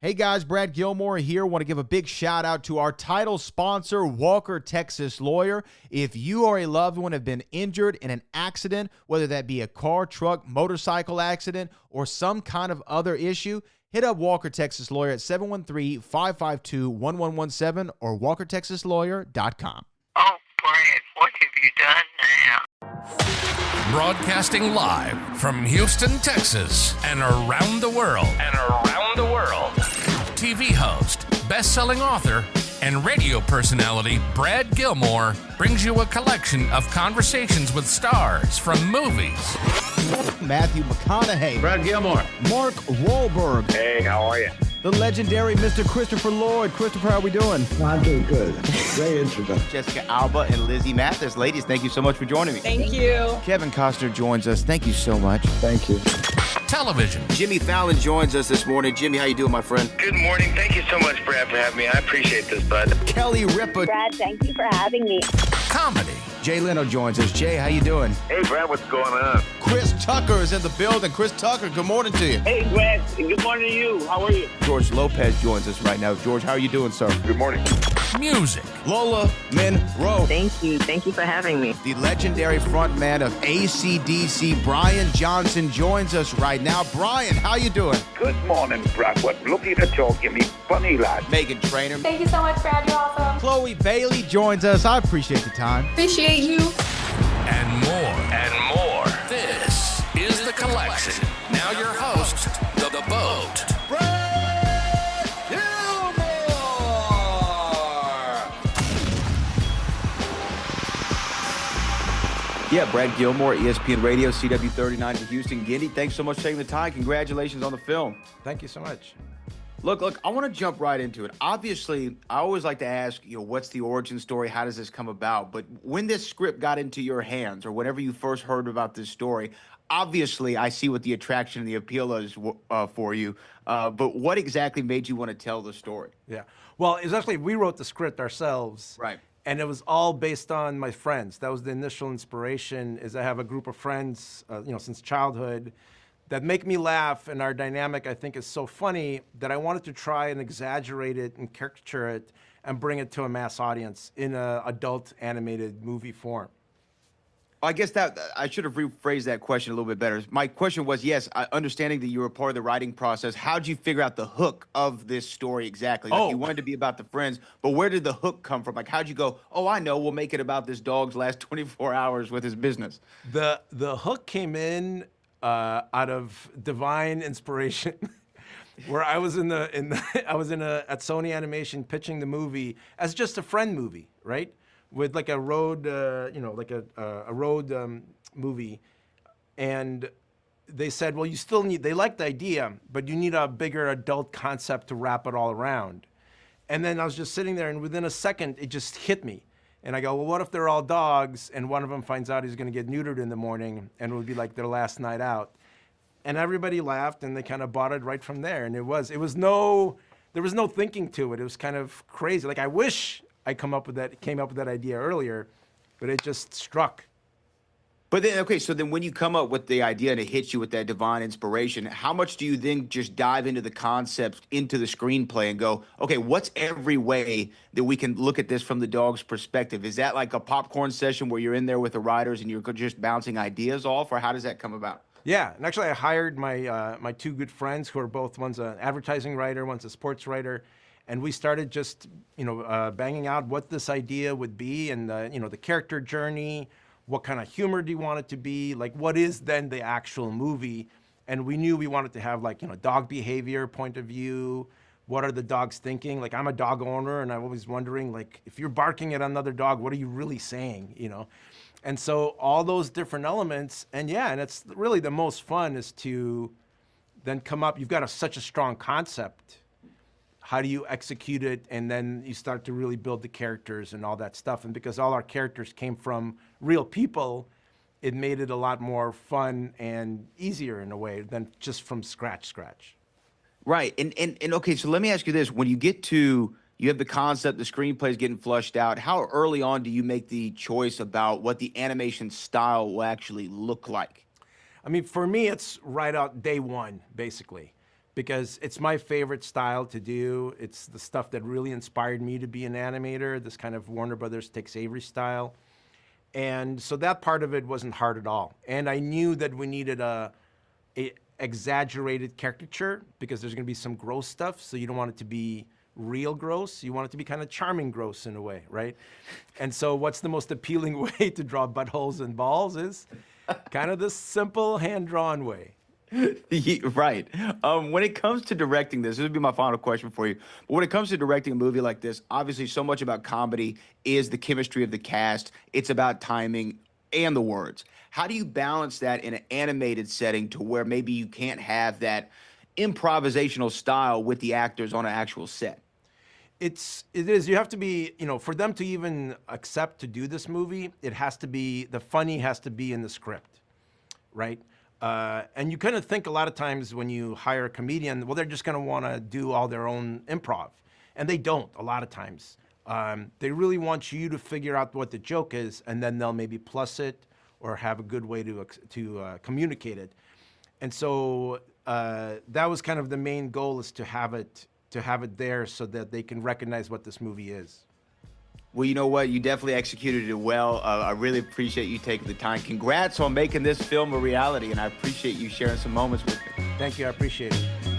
Hey guys, Brad Gilmore here. Want to give a big shout out to our title sponsor, Walker Texas Lawyer. If you or a loved one have been injured in an accident, whether that be a car, truck, motorcycle accident, or some kind of other issue, hit up Walker Texas Lawyer at 713-552-1117 or walkertexaslawyer.com. Oh, Brad, what have you done now? Broadcasting live from Houston, Texas, and around the world. TV host, best-selling author, and radio personality Brad Gilmore brings you a collection of conversations with stars from movies. Matthew McConaughey. Brad Gilmore. Mark Wahlberg. Hey, how are you? The legendary Mr. Christopher Lloyd. Christopher, how are we doing? I'm doing good. Great introduction. Jessica Alba and Lizzie Mathis. Ladies, thank you so much for joining me. Thank you. Kevin Costner joins us. Thank you so much. Thank you. Television. Jimmy Fallon joins us this morning. Jimmy, how you doing, my friend? Good morning. Thank you so much, Brad, for having me. I appreciate this, bud. Kelly Ripa. Brad, thank you for having me. Comedy. Jay Leno joins us. Jay, how you doing? Hey, Brad, what's going on? Chris Tucker is in the building. Chris Tucker, good morning to you. Hey, Brad. Good morning to you. How are you? George Lopez joins us right now. George, how are you doing, sir? Good morning. Music. Lola Monroe. Thank you. Thank you for having me. The legendary frontman of AC/DC, Brian Johnson, joins us right now. Brian, how you doing? Good morning, Brad. What looking to talk, you me funny lad. Megan Trainor. Thank you so much, Brad. You're awesome. Chloe Bailey joins us. I appreciate the time. Appreciate you. And more. This is The Collection. Now your host, The Boat. Brad Gilmore! Yeah, Brad Gilmore, ESPN Radio, CW39 Houston. Genndy, thanks so much for taking the time. Congratulations on the film. Thank you so much. Look, I want to jump right into it. Obviously, I always like to ask, what's the origin story? How does this come about? But when this script got into your hands or whenever you first heard about this story, obviously, I see what the attraction and the appeal is for you. But what exactly made you want to tell the story? Yeah. Well, it's actually, we wrote the script ourselves. Right. And it was all based on my friends. That was the initial inspiration, is I have a group of friends, since childhood that make me laugh. And our dynamic, I think, is so funny that I wanted to try and exaggerate it and caricature it and bring it to a mass audience in an adult animated movie form. I guess that I should have rephrased that question a little bit better. My question was, yes, understanding that you were part of the writing process, how'd you figure out the hook of this story exactly? Like, you wanted to be about the friends, but where did the hook come from? Like, how'd you go, I know, we'll make it about this dog's last 24 hours with his business? The hook came in out of divine inspiration. Where I was at Sony Animation pitching the movie as just a friend movie, right? With like a road, a road movie, and they said, well, they liked the idea, but you need a bigger adult concept to wrap it all around. And then I was just sitting there, and within a second, it just hit me. And I go, well, what if they're all dogs, and one of them finds out he's going to get neutered in the morning, and it would be like their last night out? And everybody laughed, and they kind of bought it right from there. And there was no thinking to it. It was kind of crazy. Like, I wish I came up with that idea earlier, but it just struck. But then, okay, so then when you come up with the idea and it hits you with that divine inspiration, how much do you then just dive into the concepts, into the screenplay and go, okay, what's every way that we can look at this from the dog's perspective? Is that like a popcorn session where you're in there with the writers and you're just bouncing ideas off, or how does that come about? Yeah, and actually I hired my two good friends who are both, one's an advertising writer, one's a sports writer, and we started just, banging out what this idea would be and, the character journey, what kind of humor do you want it to be, like what is then the actual movie. And we knew we wanted to have dog behavior point of view. What are the dogs thinking? Like, I'm a dog owner and I'm always wondering, like, if you're barking at another dog, what are you really saying, And so all those different elements, and it's really the most fun is to then come up, you've got such a strong concept. How do you execute it? And then you start to really build the characters and all that stuff. And because all our characters came from real people, it made it a lot more fun and easier in a way than just from scratch. Right. And okay, so let me ask you this. When you get to, you have the concept, the screenplay is getting flushed out, how early on do you make the choice about what the animation style will actually look like? I mean, for me, it's right out day one, basically. because it's my favorite style to do. It's the stuff that really inspired me to be an animator, this kind of Warner Brothers Tex Avery style. And so that part of it wasn't hard at all. And I knew that we needed a exaggerated caricature because there's going to be some gross stuff. So you don't want it to be real gross. You want it to be kind of charming gross in a way, right? And so what's the most appealing way to draw buttholes and balls is kind of this simple hand-drawn way. Right. When it comes to directing this would be my final question for you. But when it comes to directing a movie like this, obviously so much about comedy is the chemistry of the cast. It's about timing and the words. How do you balance that in an animated setting to where maybe you can't have that improvisational style with the actors on an actual set? It is. You have to be, for them to even accept to do this movie, it has to be, the funny has to be in the script, right? And you kind of think a lot of times when you hire a comedian, well, they're just going to want to do all their own improv. And they don't a lot of times. They really want you to figure out what the joke is, and then they'll maybe plus it or have a good way to communicate it. And so that was kind of the main goal, is to have it there so that they can recognize what this movie is. Well, you know what? You definitely executed it well. I really appreciate you taking the time. Congrats on making this film a reality, and I appreciate you sharing some moments with me. Thank you. I appreciate it.